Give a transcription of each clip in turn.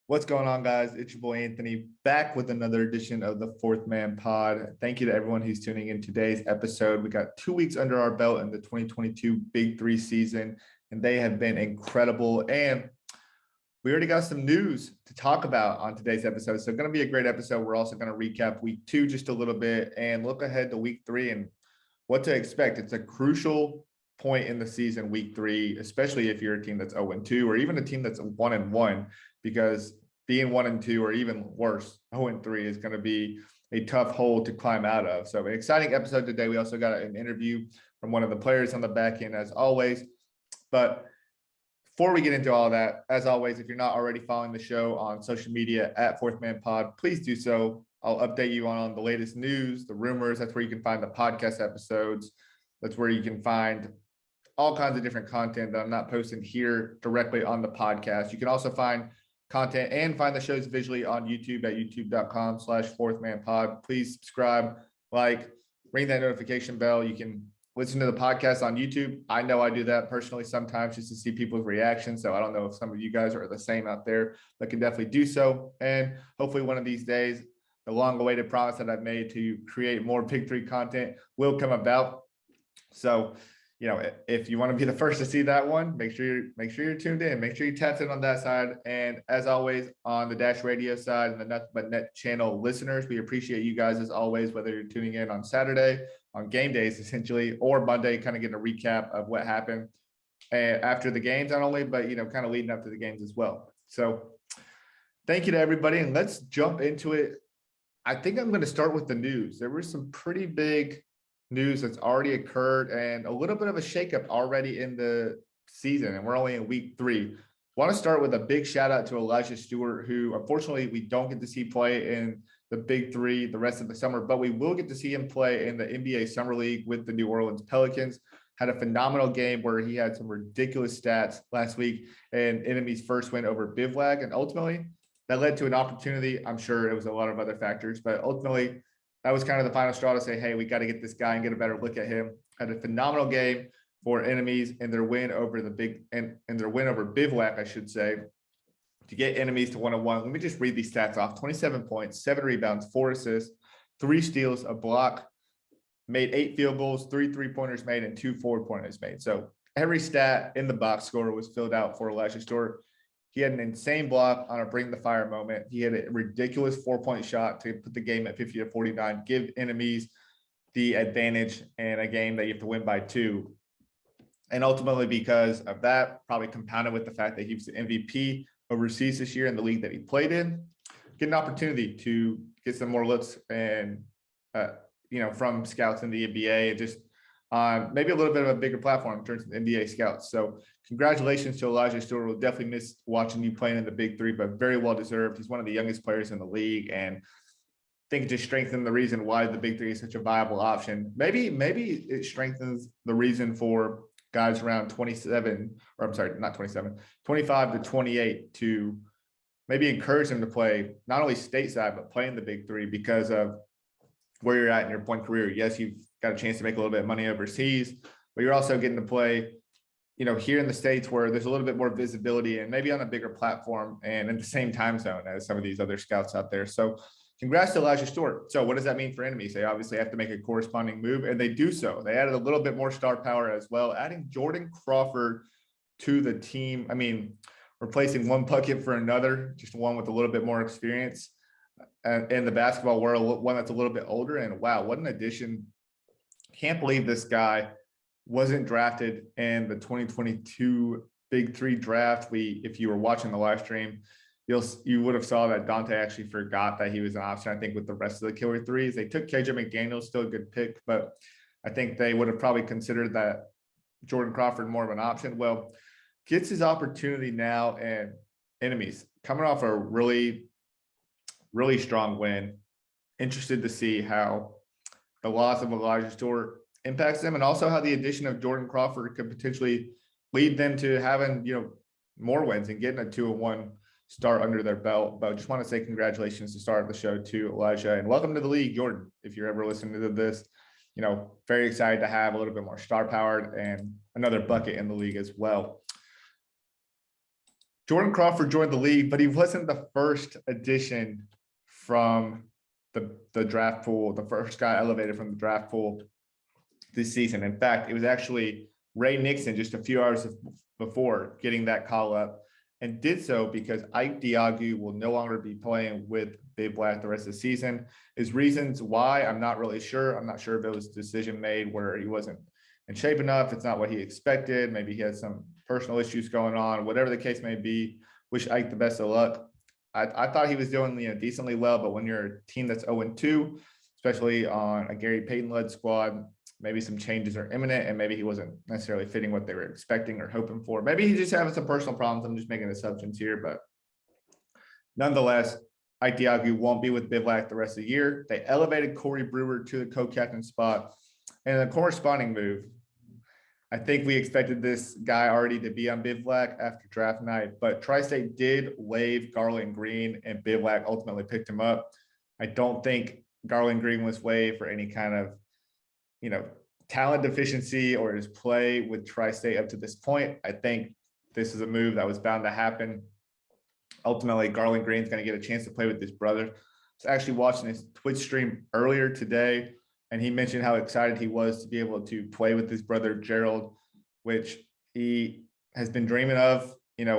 What's going on, guys? It's your boy Anthony back with another edition of the Fourth Man Pod. Thank you to everyone who's tuning in today's episode. We got 2 weeks under our belt in the 2022 Big 3 season, and they have been incredible. And we already got some news to talk about on today's episode. So, going to be a great episode. We're also going to recap week 2 just a little bit and look ahead to week 3 and what to expect. It's a crucial point in the season, week 3, especially if you're a team that's 0-2 or even a team that's 1-1, because being 1-2 or even worse, 0-3 is going to be a tough hole to climb out of. So an exciting episode today. We also got an interview from one of the players on the back end as always. But before we get into all that, as always, if you're not already following the show on social media at Fourth Man Pod, please do so. I'll update you on the latest news, the rumors. That's where you can find the podcast episodes. That's where you can find all kinds of different content that I'm not posting here directly on the podcast. You can also find content and find the shows visually on YouTube at youtube.com/fourthmanpod. Please subscribe, like, ring that notification bell. You can listen to the podcast on YouTube. I know I do that personally sometimes just to see people's reactions. So I don't know if some of you guys are the same out there, but can definitely do so. And hopefully one of these days, the long-awaited promise that I've made to create more Big3 content will come about. So, you know, if you want to be the first to see that one, make sure you're tuned in. Make sure you tap in on that side. And as always, on the Dash Radio side and the Nothing But Net channel listeners, we appreciate you guys as always, whether you're tuning in on Saturday, on game days essentially, or Monday, kind of getting a recap of what happened after the games, not only, but kind of leading up to the games as well. So thank you to everybody, and let's jump into it. I think I'm going to start with the news. There was some pretty big news that's already occurred and a little bit of a shakeup already in the season, and we're only in week 3. Want to start with a big shout out to Elijah Stewart, who unfortunately we don't get to see play in the Big 3 the rest of the summer, but we will get to see him play in the NBA Summer League with the New Orleans Pelicans. Had a phenomenal game where he had some ridiculous stats last week and Enemy's first win over Bivouac, and ultimately that led to an opportunity. I'm sure it was a lot of other factors, but ultimately that was kind of the final straw to say, hey, we got to get this guy and get a better look at him. Had a phenomenal game for Enemies in their win over their win over Bivouac, I should say, to get Enemies to 1-1. Let me just read these stats off. 27 points, 7 rebounds, 4 assists, 3 steals, a block, made 8 field goals, 3 3-pointers made, and 2 4-pointers made. So every stat in the box score was filled out for Elijah Stewart. He had an insane block on a bring the fire moment. He had a ridiculous 4-point shot to put the game at 50-49, give Enemies the advantage in a game that you have to win by 2. And ultimately, because of that, probably compounded with the fact that he was the MVP overseas this year in the league that he played in, get an opportunity to get some more looks and, from scouts in the NBA and just maybe a little bit of a bigger platform in terms of NBA scouts. So congratulations to Elijah Stewart. We'll definitely miss watching you playing in the Big 3, but very well deserved. He's one of the youngest players in the league, and I think it just strengthened the reason why the Big 3 is such a viable option. Maybe it strengthens the reason for guys around 25 to 28 to maybe encourage them to play not only stateside, but play in the Big 3 because of where you're at in your point career. Yes, you've got a chance to make a little bit of money overseas, but you're also getting to play, here in the States where there's a little bit more visibility and maybe on a bigger platform and in the same time zone as some of these other scouts out there. So congrats to Elijah Stewart. So what does that mean for Enemies? They obviously have to make a corresponding move, and they do so. They added a little bit more star power as well, adding Jordan Crawford to the team. I mean, replacing one bucket for another, just one with a little bit more experience in the basketball world, one that's a little bit older. And wow, what an addition. Can't believe this guy wasn't drafted in the 2022 Big3 Draft. If you were watching the live stream, you would have saw that Dante actually forgot that he was an option, I think, with the rest of the killer threes. They took KJ McDaniel, still a good pick, but I think they would have probably considered that Jordan Crawford more of an option. Well, gets his opportunity now, and Enemies coming off a really, really strong win. Interested to see how the loss of Elijah Stewart impacts them, and also how the addition of Jordan Crawford could potentially lead them to having, more wins and getting a 2-1 start under their belt. But I just want to say congratulations to start of the show to Elijah, and welcome to the league, Jordan. If you're ever listening to this, very excited to have a little bit more star powered and another bucket in the league as well. Jordan Crawford joined the league, but he wasn't the first addition from the draft pool, the first guy elevated from the draft pool this season. In fact, it was actually Ray Nixon just a few hours before getting that call up, and did so because Ike Diagu will no longer be playing with Big Black the rest of the season. His reasons why, I'm not really sure. I'm not sure if it was a decision made where he wasn't in shape enough. It's not what he expected. Maybe he had some personal issues going on, whatever the case may be. Wish Ike the best of luck. I thought he was doing decently well, but when you're a team that's 0-2, especially on a Gary Payton-led squad, maybe some changes are imminent, and maybe he wasn't necessarily fitting what they were expecting or hoping for. Maybe he's just having some personal problems. I'm just making assumptions here, but nonetheless, Ike Diagu won't be with Bivouac the rest of the year. They elevated Corey Brewer to the co-captain spot, and a corresponding move. I think we expected this guy already to be on Bivouac after draft night, but Tri-State did waive Garland Green, and Bivouac ultimately picked him up. I don't think Garland Green was waived for any kind of, talent deficiency or his play with Tri-State up to this point. I think this is a move that was bound to happen. Ultimately, Garland Green's going to get a chance to play with his brother. I was actually watching his Twitch stream earlier today, and he mentioned how excited he was to be able to play with his brother Gerald, which he has been dreaming of,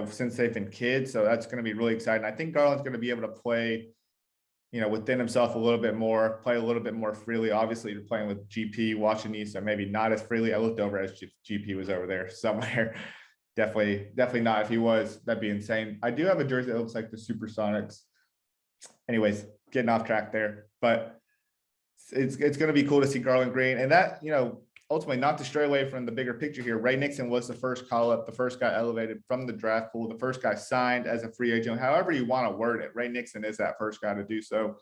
since they've been kids. So that's going to be really exciting. I think Garland's going to be able to play, within himself a little bit more, play a little bit more freely. Obviously, you're playing with GP, watching these, so maybe not as freely. I looked over as GP was over there somewhere. Definitely not. If he was, that'd be insane. I do have a jersey that looks like the Supersonics. Anyways, getting off track there, but it's going to be cool to see Garland Green, and that, ultimately, not to stray away from the bigger picture here. Ray Nixon was the first call up, the first guy elevated from the draft pool, the first guy signed as a free agent. However you want to word it, Ray Nixon is that first guy to do so,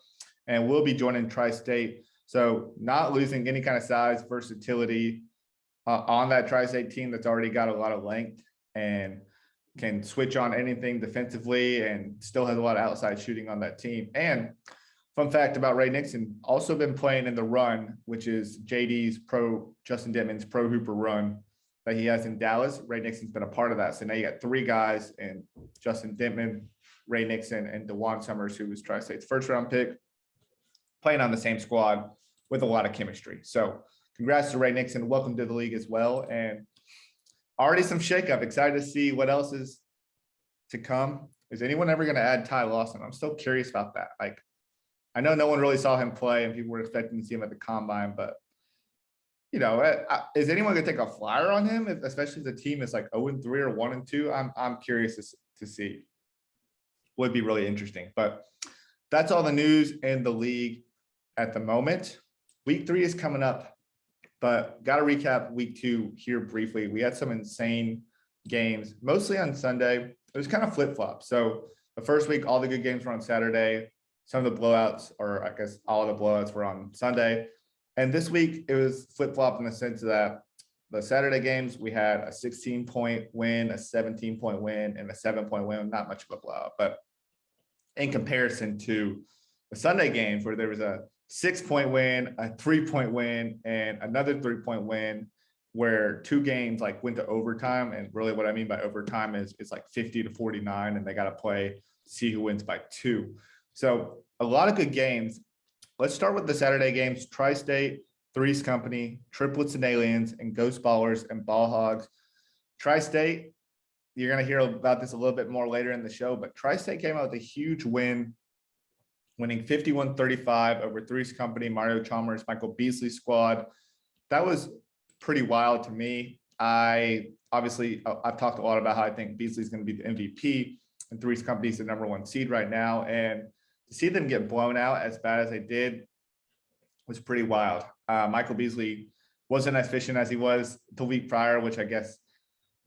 and will be joining Tri-State. So not losing any kind of size, versatility on that Tri-State team that's already got a lot of length and can switch on anything defensively and still has a lot of outside shooting on that team. And fun fact about Ray Nixon, also been playing in the run, which is JD's Justin Dentmon's pro hooper run that he has in Dallas. Ray Nixon's been a part of that. So now you got three guys, and Justin Dentmon, Ray Nixon, and DaJuan Summers, who was Tri-State's first round pick, playing on the same squad with a lot of chemistry. So congrats to Ray Nixon. Welcome to the league as well. And already some shakeup. Excited to see what else is to come. Is anyone ever going to add Ty Lawson? I'm still curious about that. I know no one really saw him play, and people were expecting to see him at the combine, but is anyone going to take a flyer on him, especially if the team is like 0-3 or 1-2? I'm curious to see. Would be really interesting, but that's all the news in the league at the moment. Week 3 is coming up, but got to recap week 2 here briefly. We had some insane games, mostly on Sunday. It was kind of flip-flop. So the first week, all the good games were on Saturday. Some of the blowouts, or I guess all of the blowouts, were on Sunday. And this week, it was flip-flop in the sense that the Saturday games, we had a 16-point win, a 17-point win, and a 7-point win. Not much of a blowout, but in comparison to the Sunday games, where there was a 6-point win, a 3-point win, and another 3-point win, where two games went to overtime. And really what I mean by overtime is it's 50-49, and they got to play to see who wins by 2. So a lot of good games. Let's start with the Saturday games. Tri-State, Threes Company, Triplets and Aliens, and Ghost Ballers and Ball Hogs. Tri-State, you're going to hear about this a little bit more later in the show, but Tri-State came out with a huge win, winning 51-35 over Threes Company, Mario Chalmers, Michael Beasley squad. That was pretty wild to me. I've talked a lot about how I think Beasley's going to be the MVP, and Threes Company is the #1 seed right now. And to see them get blown out as bad as they did was pretty wild. Michael Beasley wasn't as efficient as he was the week prior, which I guess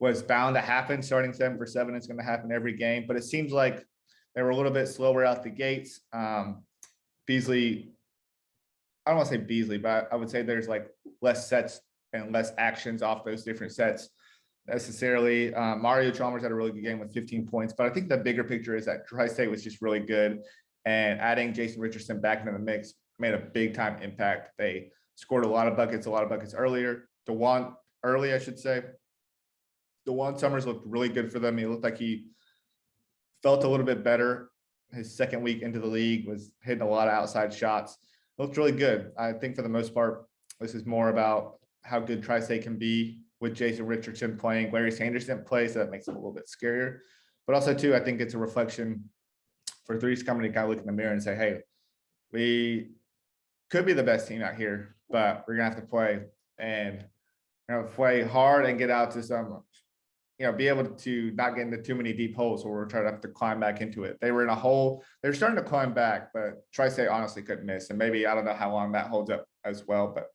was bound to happen. Starting 7 for 7 is going to happen every game, but it seems like they were a little bit slower out the gates. Beasley, I don't want to say Beasley, but I would say there's less sets and less actions off those different sets necessarily. Mario Chalmers had a really good game with 15 points, but I think the bigger picture is that Tri-State was just really good, and adding Jason Richardson back into the mix made a big time impact. They scored a lot of buckets earlier. DaJuan Summers looked really good for them. He looked like he felt a little bit better. His second week into the league was hitting a lot of outside shots. Looked really good. I think for the most part, this is more about how good Tri-State can be with Jason Richardson playing. Larry Sanders didn't play, so that makes it a little bit scarier. But also, too, I think it's a reflection for Three's company to kind of look in the mirror and say, hey, we could be the best team out here, but we're going to have to play and play hard and get out to some, be able to not get into too many deep holes where we're trying to have to climb back into it. They were in a hole. They were starting to climb back, but Tri-State honestly couldn't miss. And maybe, I don't know how long that holds up as well, but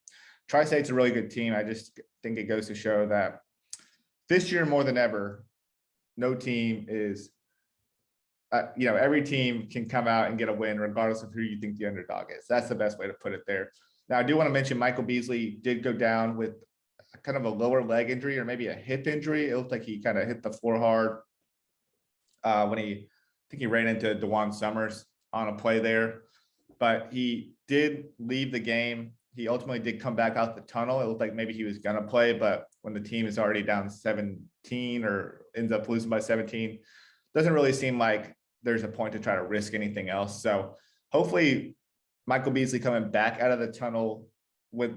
Tri-State's a really good team. I just think it goes to show that this year more than ever, no team is, every team can come out and get a win regardless of who you think the underdog is. That's the best way to put it there. Now, I do want to mention Michael Beasley did go down with kind of a lower leg injury or maybe a hip injury. It looked like he kind of hit the floor hard when I think he ran into DaJuan Summers on a play there, but he did leave the game. He ultimately did come back out the tunnel. It looked like maybe he was going to play, but when the team is already down 17 or ends up losing by 17, doesn't really seem like there's a point to try to risk anything else. So hopefully Michael Beasley coming back out of the tunnel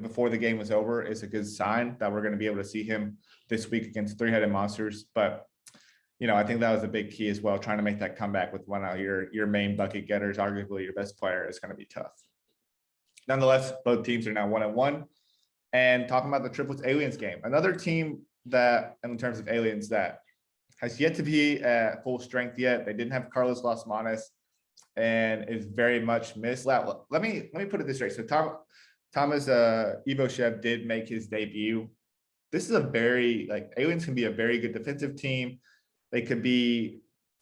before the game was over is a good sign that we're going to be able to see him this week against three-headed monsters. But, I think that was a big key as well. Trying to make that comeback with one of your main bucket getters, arguably your best player, is going to be tough. Nonetheless, both teams are now 1-1. And talking about the Triplets Aliens game, another team that, in terms of Aliens, that has yet to be at full strength yet. They didn't have Carlos Las Manas and is very much missed. Let me put it this way. So Thomas Ivoshev did make his debut. This is Aliens can be a very good defensive team. They could be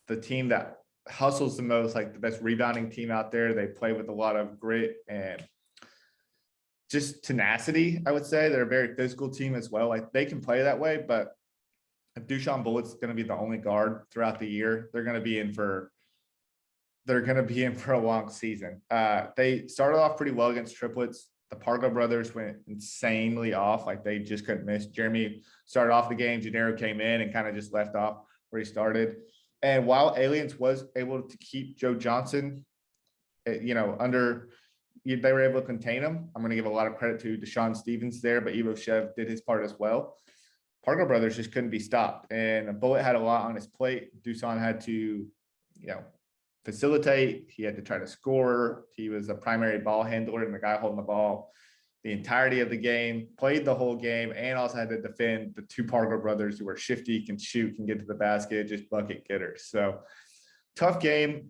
the team that hustles the most, like the best rebounding team out there. They play with a lot of grit and just tenacity, I would say. They're a very physical team as well. Like, they can play that way, but if Dushan Bullett's going to be the only guard throughout the year, they're going to be in for a long season. They started off pretty well against Triplets. The Pargo brothers went insanely off. Like, they just couldn't miss. Jeremy started off the game. Gennaro came in and kind of just left off where he started. And while Aliens was able to keep Joe Johnson, under, they were able to contain him. I'm going to give a lot of credit to Deshaun Stevens there, but Ivo Shev did his part as well. Pargo brothers just couldn't be stopped. And Bullet had a lot on his plate. Dushan had to, facilitate. He had to try to score. He was a primary ball handler and the guy holding the ball the entirety of the game, played the whole game, and also had to defend the two Pargo brothers who are shifty, can shoot, can get to the basket, just bucket getters. So tough game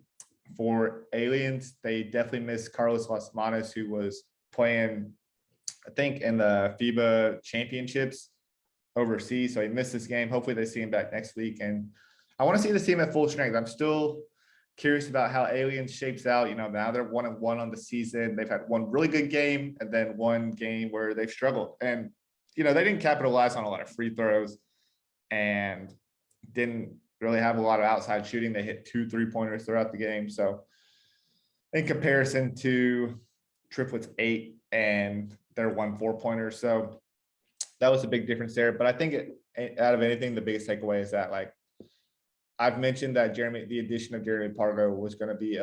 for Aliens. They definitely missed Carlos Las Manas, who was playing, I think, in the FIBA championships overseas. So he missed this game. Hopefully they see him back next week. And I want to see this team at full strength. I'm still curious about how Aliens shapes out. Now they're 1-1 on the season. They've had one really good game and then one game where they've struggled. And, they didn't capitalize on a lot of free throws and didn't really have a lot of outside shooting. They hit 2 3-pointers throughout the game. So in comparison to Triplets 8 and their 1 4-pointer. So that was a big difference there. But I think out of anything, the biggest takeaway is that, I've mentioned that the addition of Jeremy Pargo was going to be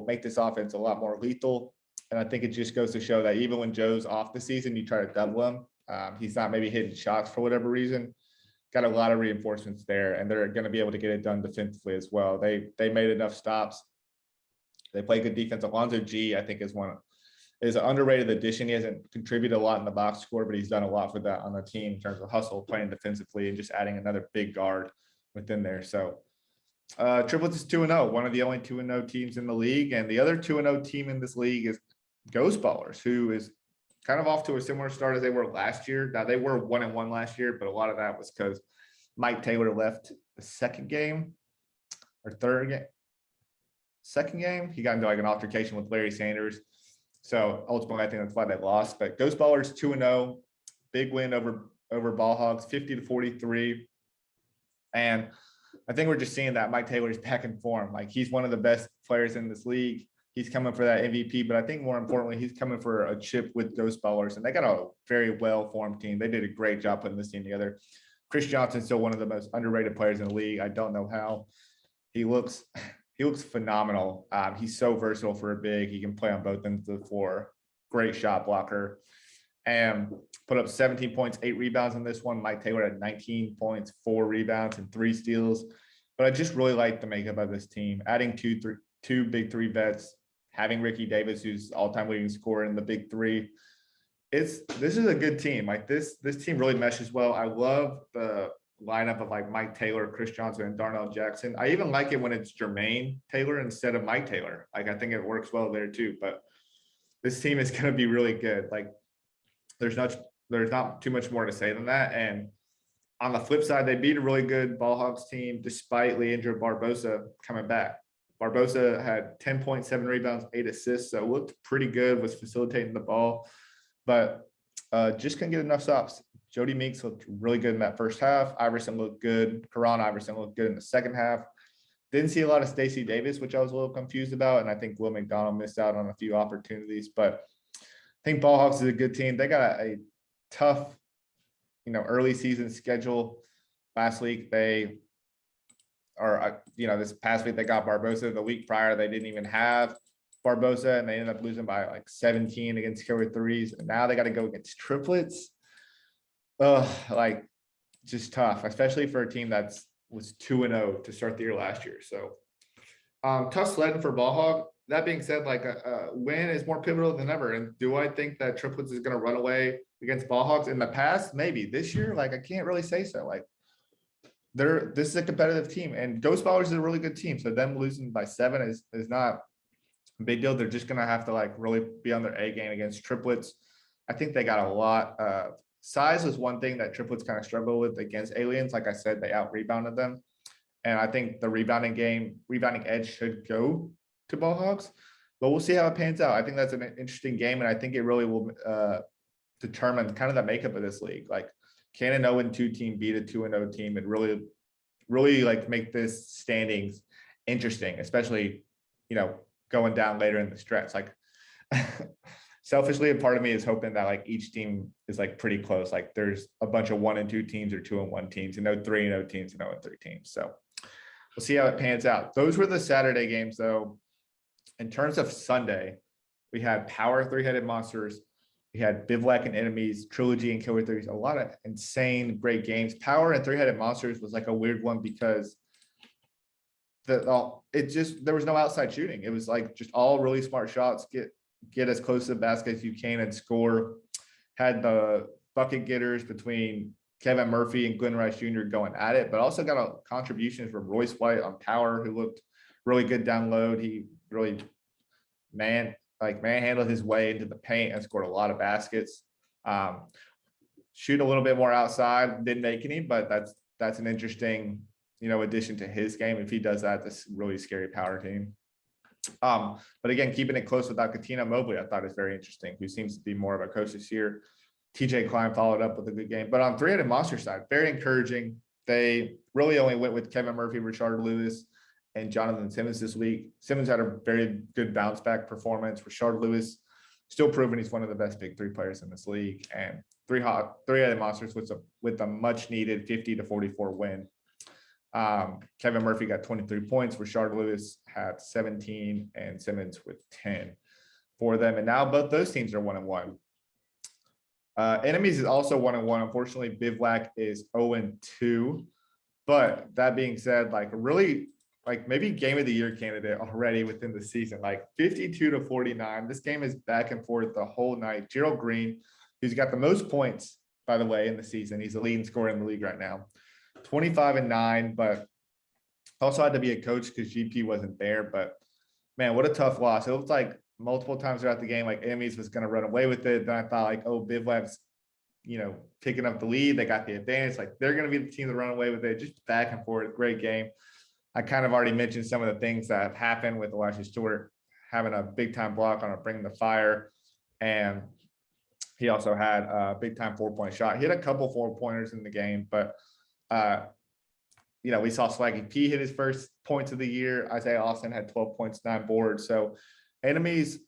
make this offense a lot more lethal. And I think it just goes to show that even when Joe's off the season, you try to double him. He's not maybe hitting shots for whatever reason. Got a lot of reinforcements there, and they're going to be able to get it done defensively as well. They made enough stops. They play good defense. Alonzo G, I think, is an underrated addition. He hasn't contributed a lot in the box score, but he's done a lot for that on the team in terms of hustle, playing defensively, and just adding another big guard within there. So Triplets is 2-0, one of the only 2-0 teams in the league. And the other 2-0 team in this league is Ghost Ballers, who is kind of off to a similar start as they were last year. Now, they were 1-1 last year, but a lot of that was because Mike Taylor left the second game. He got into an altercation with Larry Sanders. So ultimately, I think that's why they lost. But Ghost Ballers 2-0, big win over Ball Hogs, 50-43. And I think we're just seeing that Mike Taylor is back in form. He's one of the best players in this league. He's coming for that MVP, but I think more importantly, he's coming for a chip with Ghost Ballers, and they got a very well-formed team. They did a great job putting this team together. Chris Johnson's still one of the most underrated players in the league. I don't know how He looks phenomenal. He's so versatile for a big. He can play on both ends of the floor. Great shot blocker. And put up 17 points, 8 rebounds in this one. Mike Taylor had 19 points, 4 rebounds, and 3 steals. But I just really like the makeup of this team. Adding two big three vets, having Ricky Davis, who's all-time leading scorer in the big three. This is a good team. Like this team really meshes well. I love the lineup of like Mike Taylor, Chris Johnson, and Darnell Jackson. I even like it when it's Jermaine Taylor instead of Mike Taylor. Like I think it works well there too. But this team is going to be really good. Like there's not too much more to say than that. And on the flip side, they beat a really good Ball Hawks team despite Leandro Barbosa coming back. Barbosa had 10.7 rebounds, 8 assists, so looked pretty good, was facilitating the ball, but just couldn't get enough stops. Jody Meeks looked really good in that first half. Iverson looked good. Karan Iverson looked good in the second half. Didn't see a lot of Stacey Davis, which I was a little confused about, and I think Will McDonald missed out on a few opportunities, but I think Ball Hawks is a good team. They got a tough, early season schedule. Last week this past week they got Barbosa. The week prior they didn't even have Barbosa, and they ended up losing by like 17 against killer threes. And now they got to go against triplets. Just tough, especially for a team was 2-0 to start the year last year. So tough sledding for Ball Hawk. That being said, like a win is more pivotal than ever. And do I think that triplets is going to run away against Ball Hawks in the past? Maybe. This year, like I can't really say so. Like this is a competitive team, and Ghost Ballers is a really good team. So them losing by 7 is not a big deal. They're just going to have to like really be on their A game against triplets. I think they got a lot. Size was one thing that triplets kind of struggle with against aliens. Like I said, they out rebounded them. And I think the rebounding edge should go to Ball Hawks, but we'll see how it pans out. I think that's an interesting game, and I think it really will determine kind of the makeup of this league. Like, can an 0-2 team beat a 2-0 team and really like make this standings interesting, especially going down later in the stretch. Like selfishly, a part of me is hoping that like each team is like pretty close. Like there's a bunch of 1-2 teams or 2-1 teams, and 3-0 teams and 0-3 teams. So we'll see how it pans out. Those were the Saturday games, though. In terms of Sunday, we had Power Three-Headed Monsters. We had Bivouac and Enemies, Trilogy and Killer Threes. A lot of insane, great games. Power and Three-Headed Monsters was like a weird one because there was no outside shooting. It was like just all really smart shots. Get as close to the basket as you can and score. Had the bucket getters between Kevin Murphy and Glenn Rice Jr. going at it, but also got contributions from Royce White on Power, who looked really good down low. He really manhandled his way into the paint and scored a lot of baskets. Shoot a little bit more outside, didn't make any, but that's an interesting addition to his game. If he does that, this really scary Power team. But again, keeping it close without Katina Mobley, I thought is very interesting, who seems to be more of a coach this year. TJ Klein followed up with a good game. But on Three-Headed Monster side, very encouraging. They really only went with Kevin Murphy, Rashard Lewis, and Jonathan Simmons this week. Simmons had a very good bounce back performance. Rashard Lewis still proving he's one of the best big three players in this league. And Three-Headed Monsters with a much needed 50-44 win. Kevin Murphy got 23 points. Rashard Lewis had 17 and Simmons with 10 for them. And now both those teams are 1-1. Enemies is also 1-1. Unfortunately, Bivouac is 0-2. But that being said, maybe game of the year candidate already within the season, like 52-49. This game is back and forth the whole night. Gerald Green, who's got the most points, by the way, in the season. He's the leading scorer in the league right now. 25-9, but also had to be a coach because GP wasn't there. But man, what a tough loss. It looked like multiple times throughout the game, like Enemies was going to run away with it. Then I thought like, oh, Bivouac's, picking up the lead. They got the advantage. Like they're going to be the team to run away with it. Just back and forth. Great game. I kind of already mentioned some of the things that have happened with Elijah Stewart having a big time block on a Bring the Fire. And he also had a big time 4-point shot. He had a couple 4-pointers in the game, but we saw Swaggy P hit his first points of the year. Isaiah Austin had 12 points, 9 boards. So Enemies,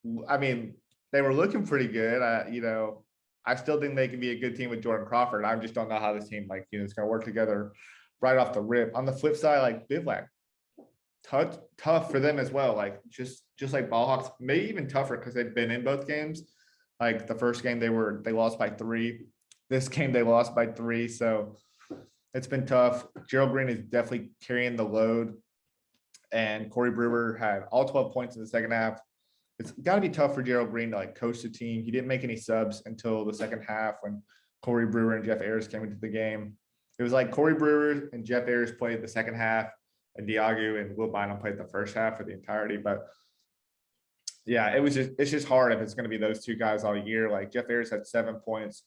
they were looking pretty good. I still think they can be a good team with Jordan Crawford. I just don't know how this team is going to work together right off the rip. On the flip side, like Bivouac, tough for them as well. Like just like Ballhawks, maybe even tougher because they've been in both games. Like the first game they lost by 3. This game they lost by 3. So it's been tough. Gerald Green is definitely carrying the load. And Corey Brewer had all 12 points in the second half. It's got to be tough for Gerald Green to like coach the team. He didn't make any subs until the second half when Corey Brewer and Jeff Ayers came into the game. It was like Corey Brewer and Jeff Ayers played the second half, and Diagu and Will Bynum played the first half for the entirety. But yeah, it's just hard if it's going to be those two guys all year. Like Jeff Ayers had 7 points.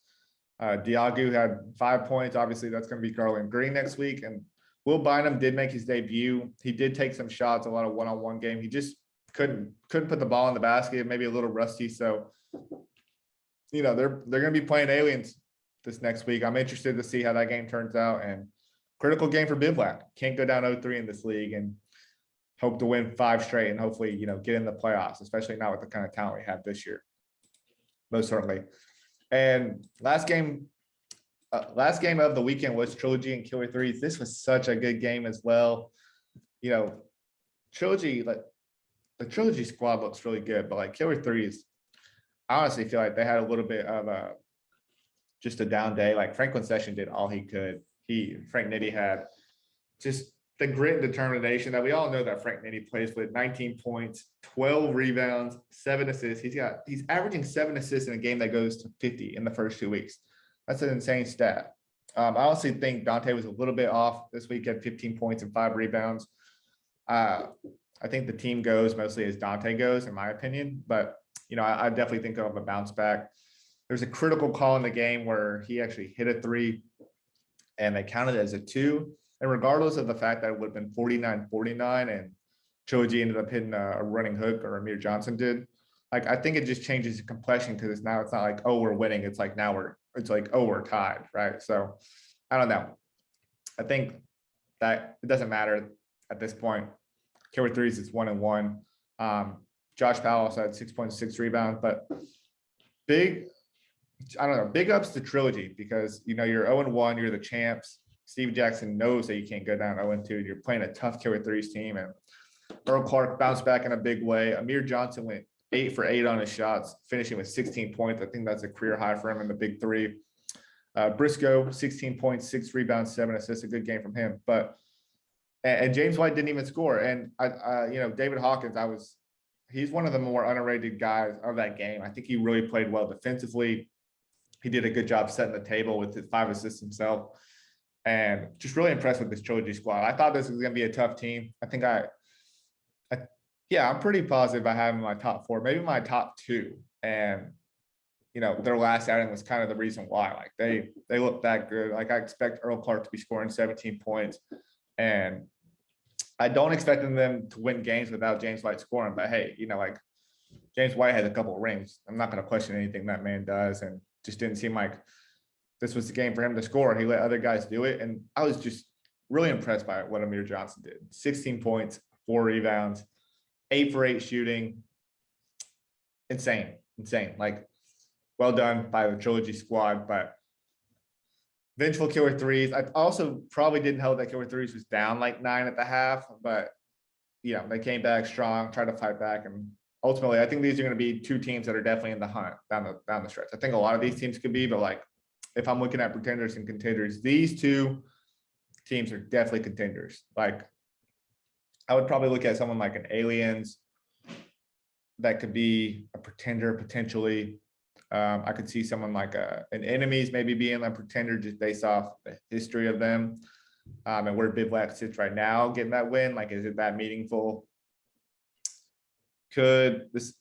Diagu had 5 points. Obviously, that's going to be Garland Green next week. And Will Bynum did make his debut. He did take some shots, a lot of one-on-one game. He just couldn't put the ball in the basket, maybe a little rusty. So, you know, they're going to be playing Aliens this next week. I'm interested to see how that game turns out. And critical game for Bivouac. Can't go down 0-3 in this league and hope to win 5 straight and hopefully, you know, get in the playoffs, especially not with the kind of talent we have this year. Most certainly. And last game of the weekend was Trilogy and Killer Threes. This was such a good game as well. You know, Trilogy, like the Trilogy squad looks really good, but like Killer Threes, I honestly feel like they had a little bit of just a down day. Like Franklin Session did all he could. Frank Nitti had just the grit and determination that we all know that Frank Nitti plays with. 19 points, 12 rebounds, 7 assists. He's averaging 7 assists in a game that goes to 50 in the first 2 weeks. That's an insane stat. I honestly think Dante was a little bit off this week at 15 points and 5 rebounds. I think the team goes mostly as Dante goes, in my opinion. But, you know, I definitely think of a bounce back. There's a critical call in the game where he actually hit a 3 and they counted it as a 2. And regardless of the fact that it would have been 49-49 and Trilogy ended up hitting a running hook, or Amir Johnson did, like I think it just changes the complexion because it's not like, oh, we're winning. It's like we're tied, right? So I don't know. I think that it doesn't matter at this point. Killer Threes is 1-1. Josh Powell also had 6.6 rebounds, but big ups to Trilogy because, you know, you're 0-1, you're the champs. Steve Jackson knows that you can't go down 0-2. You're playing a tough Killer Threes team, and Earl Clark bounced back in a big way. Amir Johnson went 8 for 8 on his shots, finishing with 16 points. I think that's a career high for him in the Big 3. Briscoe, 16 points, 6 rebounds, 7 assists. A good game from him. And James White didn't even score. And you know, David Hawkins, he's one of the more underrated guys of that game. I think he really played well defensively. He did a good job setting the table with his 5 assists himself. And just really impressed with this Trilogy squad. I thought this was going to be a tough team. I think I'm pretty positive I have them in my top 4, maybe my top 2. And, you know, their last outing was kind of the reason why. Like they look that good. Like I expect Earl Clark to be scoring 17 points. And I don't expect them to win games without James White scoring. But hey, you know, like James White has a couple of rings. I'm not going to question anything that man does. And just didn't seem like this was the game for him to score. He let other guys do it. And I was just really impressed by what Amir Johnson did. 16 points, 4 rebounds, 8 for 8 shooting. Insane. Like, well done by the Trilogy squad. But vengeful Killer Threes. I also probably didn't help that Killer Threes was down like 9 at the half. But, you know, they came back strong, tried to fight back. And ultimately, I think these are going to be 2 teams that are definitely in the hunt down the stretch. I think a lot of these teams could be, but like, if I'm looking at pretenders and contenders, these 2 teams are definitely contenders. Like, I would probably look at someone like an Aliens that could be a pretender potentially. I could see someone like an Enemies maybe being a pretender just based off the history of them and where Bivouac sits right now, getting that win. Like, is it that meaningful? Could this?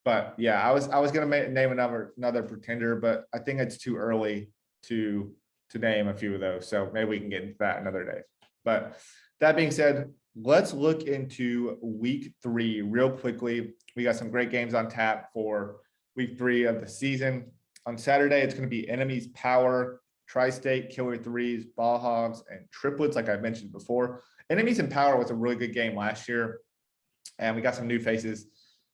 But yeah, I was gonna name another pretender, but I think it's too early to name a few of those. So maybe we can get into that another day. But that being said, let's look into week 3 real quickly. We got some great games on tap for week 3 of the season. On Saturday, it's going to be Enemies Power, Tri-State, Killer Threes, Ball Hogs, and Triplets, like I mentioned before. Enemies and Power was a really good game last year, and we got some new faces.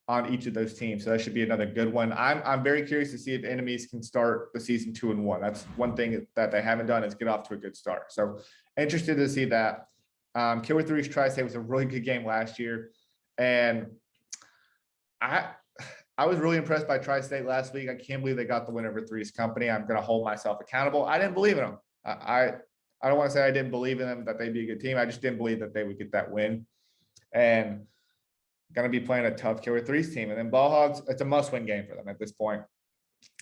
on each of those teams. So that should be another good one. I'm very curious to see if enemies can start the season 2-1. That's one thing that they haven't done is get off to a good start. So interested to see that. Killer Three's Tri-State was a really good game last year. And I was really impressed by Tri-State last week. I can't believe they got the win over Three's Company. I'm going to hold myself accountable. I didn't believe in them. I don't want to say I didn't believe in them, that they'd be a good team. I just didn't believe that they would get that win. And going to be playing a tough Killer Threes team. And then Ball Hogs, it's a must-win game for them at this point.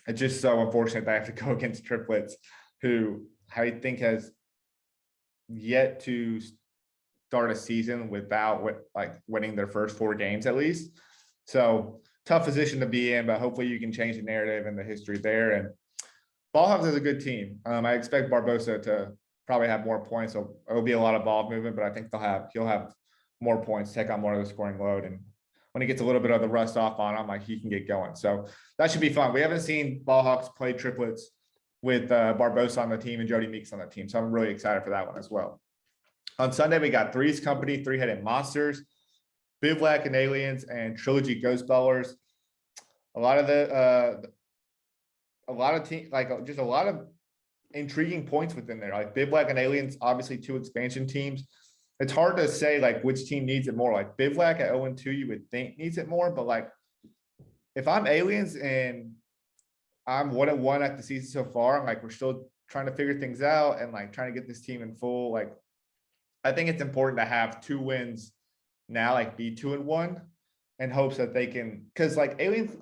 It's just so unfortunate they have to go against Triplets, who I think has yet to start a season without winning their first 4 games at least. So tough position to be in, but hopefully you can change the narrative and the history there. And Ball Hogs is a good team. I expect Barbosa to probably have more points. So it'll be a lot of ball movement, but I think he'll have more points, take on more of the scoring load. And when he gets a little bit of the rust off on him, he can get going. So that should be fun. We haven't seen Ball Hawks play Triplets with Barbosa on the team and Jody Meeks on the team. So I'm really excited for that one as well. On Sunday, we got Three's Company, Three-Headed Monsters, Bivouac and Aliens, and Trilogy Ghost Ballers. A lot of intriguing points within there. Like Bivouac and Aliens, obviously 2 expansion teams. It's hard to say which team needs it more. Like Bivouac at 0-2, you would think needs it more, but if I'm Aliens and I'm 1-1 at the season so far, we're still trying to figure things out and trying to get this team in full. I think it's important to have 2 wins now, be 2-1, in hopes that they can, because Aliens,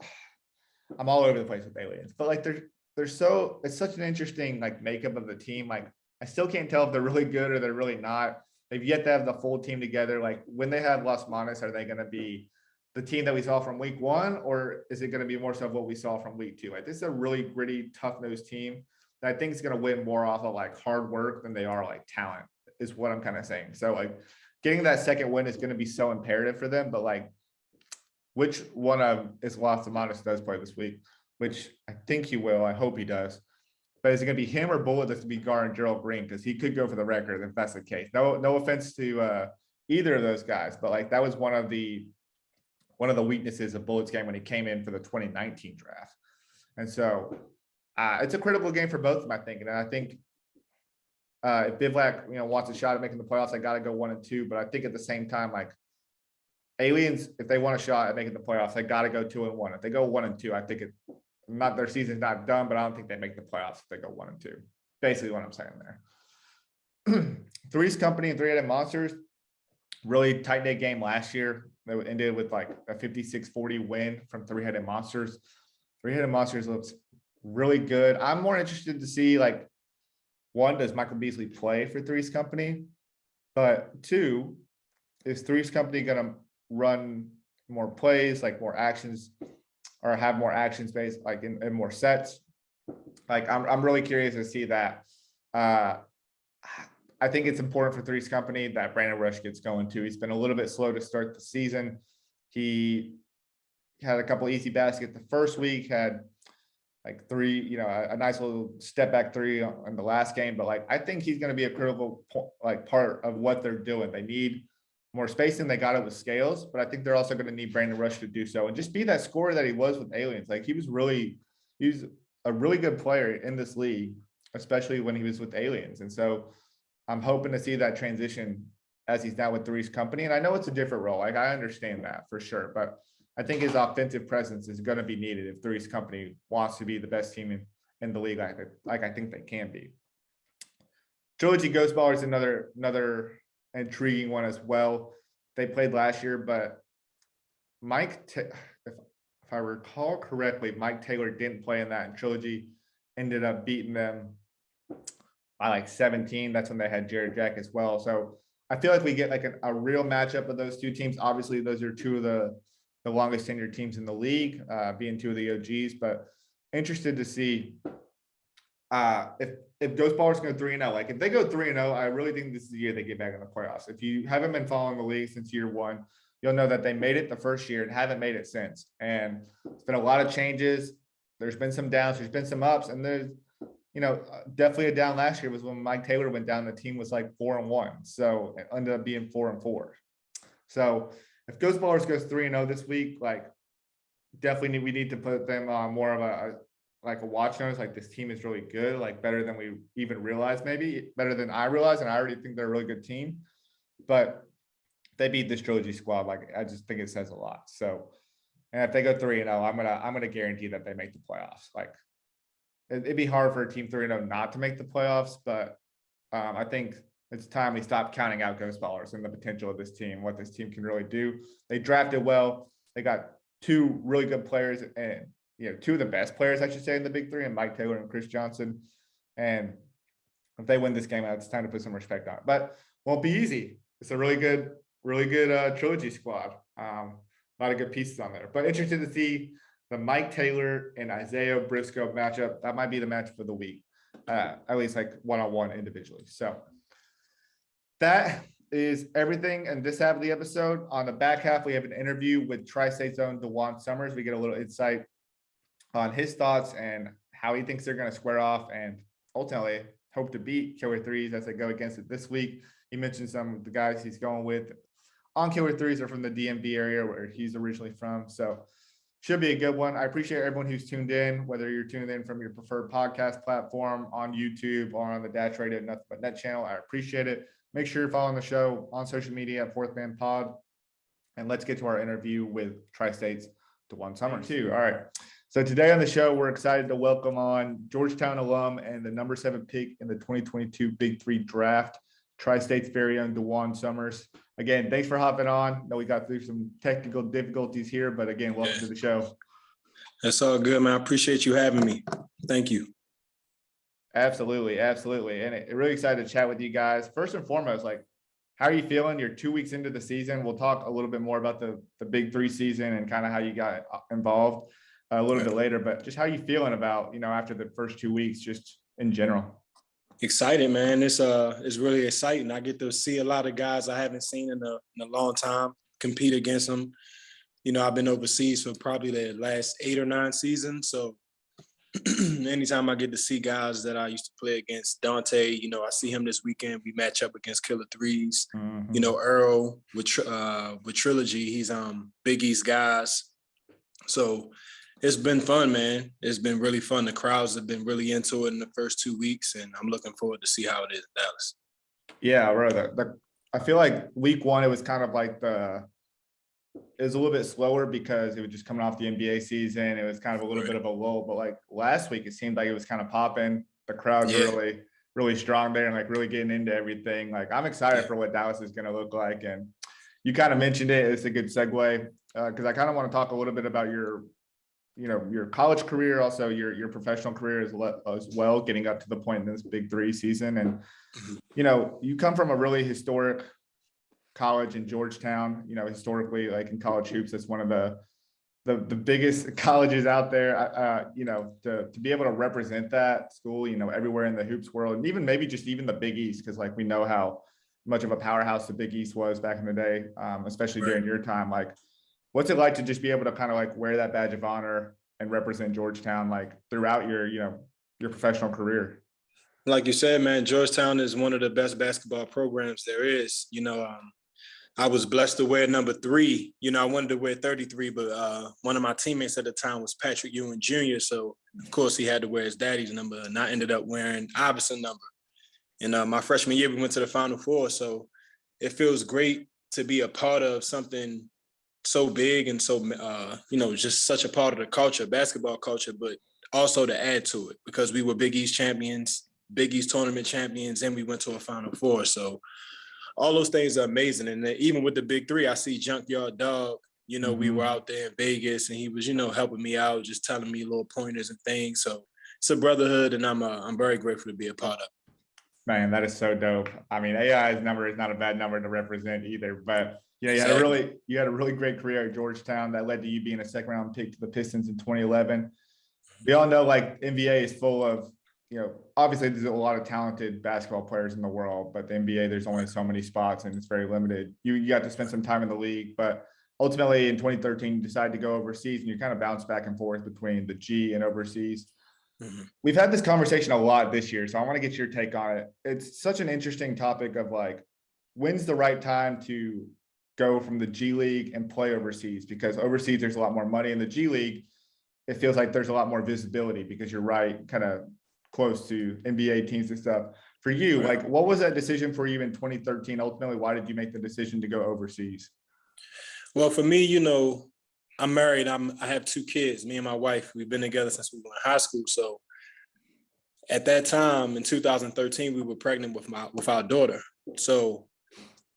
I'm all over the place with Aliens, but it's such an interesting makeup of the team. I still can't tell if they're really good or they're really not. They've yet to have the full team together. When they have Las Manas, are they going to be the team that we saw from week 1, or is it going to be more so of what we saw from week 2? This is a really gritty, tough-nosed team that I think is going to win more off of hard work than they are talent, is what I'm kind of saying. So getting that second win is going to be so imperative for them. But which one of is Las Manas does play this week, which I think he will. I hope he does. But is it going to be him or Bullet that's to be guarding Gerald Green? Because he could go for the record if that's the case. No offense to either of those guys, but that was one of the weaknesses of Bullet's game when he came in for the 2019 draft. And so it's a critical game for both of them, I think. And I think if Bivouac wants a shot at making the playoffs, I got to go 1-2. But I think at the same time, Aliens, if they want a shot at making the playoffs, they got to go 2-1. If they go 1-2, I think their season's not done, but I don't think they make the playoffs if they go 1-2. Basically what I'm saying there. Three's Company and Three-Headed Monsters, really tight-knit game last year. They ended with a 56-40 win from Three-Headed Monsters. Three-Headed Monsters looks really good. I'm more interested to see, one, does Michael Beasley play for Three's Company? But 2, is Three's Company going to run more plays, more actions, or have more action space, in more sets? I'm really curious to see that. I think it's important for Three's Company that Brandon Rush gets going too. He's been a little bit slow to start the season. He had a couple easy baskets the first week, had 3, a nice little step back 3 in the last game. But I think he's going to be a critical part of what they're doing. They need more spacing. They got it with Scales, but I think they're also going to need Brandon Rush to do so and just be that scorer that he was with Aliens. He was a really good player in this league, especially when he was with Aliens. And so I'm hoping to see that transition as he's now with Three's Company. And I know it's a different role. I understand that for sure, but I think his offensive presence is going to be needed if Three's Company wants to be the best team in the league. I think they can be. Trilogy Ghost Baller is another intriguing one as well. They played last year, but if I recall correctly, Mike Taylor didn't play in that, and Trilogy ended up beating them by 17. That's when they had Jared Jack as well. So I feel like we get a real matchup of those 2 teams. Obviously, those are 2 of the longest tenured teams in the league, being 2 of the OGs. But interested to see if Ghost Ballers go 3-0. If they go 3-0, I really think this is the year they get back in the playoffs. If you haven't been following the league since year 1, you'll know that they made it the first year and haven't made it since. And it's been a lot of changes. There's been some downs, there's been some ups, and there's definitely a down last year was when Mike Taylor went down. The team was 4-1, so it ended up being 4-4. So if Ghost Ballers goes 3-0 this week, we need to put them on more of a watch notice. Like, this team is really good, like better than we even realized, maybe better than I realized. And I already think they're a really good team, but they beat this Trilogy squad. Like, I just think it says a lot. So, and if they go 3-0, I'm gonna guarantee that they make the playoffs. Like, it'd be hard for a team 3-0 not to make the playoffs, but I think it's time we stop counting out ghost ballers and the potential of this team, what this team can really do. They drafted well. They got 2 really good players, and 2 of the best players, I should say, in the Big 3, and Mike Taylor and Chris Johnson. And if they win this game, it's time to put some respect on it. But won't be easy. It's a really good Trilogy squad. A lot of good pieces on there. But interested to see the Mike Taylor and Isaiah Briscoe matchup. That might be the matchup of the week, at least like one-on-one individually. So that is everything in this half of the episode. On the back half, we have an interview with Tri-State's own DaJuan Summers. We get a little insight on his thoughts and how he thinks they're going to square off and ultimately hope to beat Killer Threes as they go against it this week. He mentioned some of the guys he's going with on Killer Threes are from the DMV area where he's originally from. So should be a good one. I appreciate everyone who's tuned in, whether you're tuned in from your preferred podcast platform, on YouTube, or on the Dash Radio Nothing But Net channel. I appreciate it. Make sure you're following the show on social media at Fourth Man Pod. And let's get to our interview with Tri-State's DaJuan Summers too. All right. So today on the show, we're excited to welcome on Georgetown alum and the number 7 pick in the 2022 Big 3 Draft, Tri-State's very own DaJuan Summers. Again, thanks for hopping on. I know we got through some technical difficulties here, but again, welcome to the show. That's all good, man. I appreciate you having me. Thank you. Absolutely. And really excited to chat with you guys. First and foremost, like, how are you feeling? You're 2 weeks into the season. We'll talk a little bit more about the Big 3 season and kind of how you got involved a little bit later, but just how are you feeling about, after the first 2 weeks, just in general? Excited, man. It's really exciting. I get to see a lot of guys I haven't seen in a long time, compete against them. I've been overseas for probably the last 8 or 9 seasons. So anytime I get to see guys that I used to play against, Dante, I see him this weekend. We match up against Killer Threes. Mm-hmm. Earl with Trilogy, he's Big East guys. So it's been fun, man. It's been really fun. The crowds have been really into it in the first 2 weeks, and I'm looking forward to see how it is in Dallas. Yeah, right. I feel like week 1, it was kind of like it was a little bit slower because it was just coming off the NBA season. It was kind of a little bit of a lull, but like last week, it seemed like it was kind of popping. The crowd's really, really strong there and like really getting into everything. Like, I'm excited for what Dallas is going to look like. And you kind of mentioned it. It's a good segue because I kind of want to talk a little bit about your college career, also your professional career as well, getting up to the point in this Big 3 season. And, you come from a really historic college in Georgetown, historically, like in college hoops, that's one of the biggest colleges out there. To be able to represent that school, everywhere in the hoops world, and even maybe just even the Big East, because like we know how much of a powerhouse the Big East was back in the day, especially during your time. Like, what's it like to just be able to kind of like wear that badge of honor and represent Georgetown like throughout your professional career? Like you said, man, Georgetown is one of the best basketball programs there is. I was blessed to wear number 3. I wanted to wear 33, but one of my teammates at the time was Patrick Ewing Jr. So, of course, he had to wear his daddy's number, and I ended up wearing Iverson number. And my freshman year, we went to the Final Four. So it feels great to be a part of something so big and so, just such a part of the culture, basketball culture, but also to add to it because we were Big East champions, Big East tournament champions, and we went to a Final Four. So all those things are amazing. And then even with the Big 3, I see Junkyard Dog, we were out there in Vegas and he was, helping me out, just telling me little pointers and things. So it's a brotherhood and I'm very grateful to be a part of it. Man, that is so dope. I mean, AI's number is not a bad number to represent either, but you had a really great career at Georgetown that led to you being a 2nd-round pick to the Pistons in 2011. We all know like NBA is full of, obviously there's a lot of talented basketball players in the world, but the NBA, there's only so many spots and it's very limited. You got to spend some time in the league, but ultimately in 2013, you decided to go overseas and you kind of bounce back and forth between the G and overseas. Mm-hmm. We've had this conversation a lot this year, so I want to get your take on it. It's such an interesting topic of like, when's the right time to go from the G League and play overseas? Because overseas, there's a lot more money. In the G League, it feels like there's a lot more visibility because you're right, kind of close to NBA teams and stuff. For you, like, what was that decision for you in 2013? Ultimately, why did you make the decision to go overseas? Well, for me, you know, I'm married. I have 2 kids. Me and my wife, we've been together since we were in high school. So at that time in 2013, we were pregnant with our daughter. So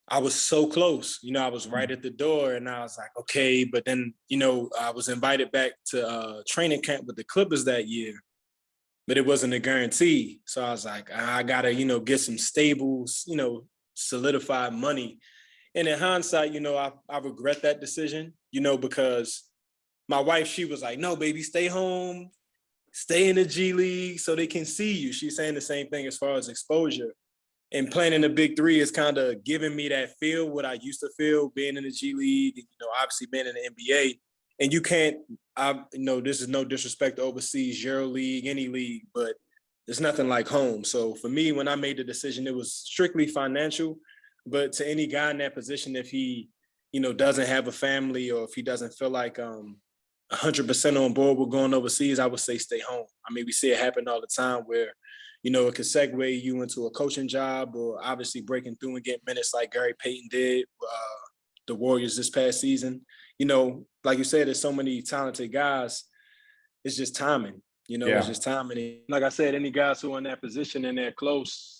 I was so close, you know, I was right at the door, and I was like, okay, but then, you know, I was invited back to training camp with the Clippers that year, but it wasn't a guarantee. So I was like, I gotta, you know, get some stables, you know, solidified money. And in hindsight, you know, I regret that decision, you know, because my wife, she was like, no, baby, stay home, stay in the G League so they can see you. She's saying the same thing as far as exposure. And playing in the Big 3 is kind of giving me that feel, what I used to feel being in the G League, you know, obviously being in the NBA. And you can't, you know, this is no disrespect to overseas, Euro League, any league, but there's nothing like home. So for me, when I made the decision, it was strictly financial. But to any guy in that position, if he, you know, doesn't have a family, or if he doesn't feel like 100% on board with going overseas, I would say stay home. I mean, we see it happen all the time where, you know, it could segue you into a coaching job, or obviously breaking through and getting minutes like Gary Payton did, the Warriors this past season. You know, like you said, there's so many talented guys. It's just timing. You know, It's just timing. Like I said, any guys who are in that position and they're close,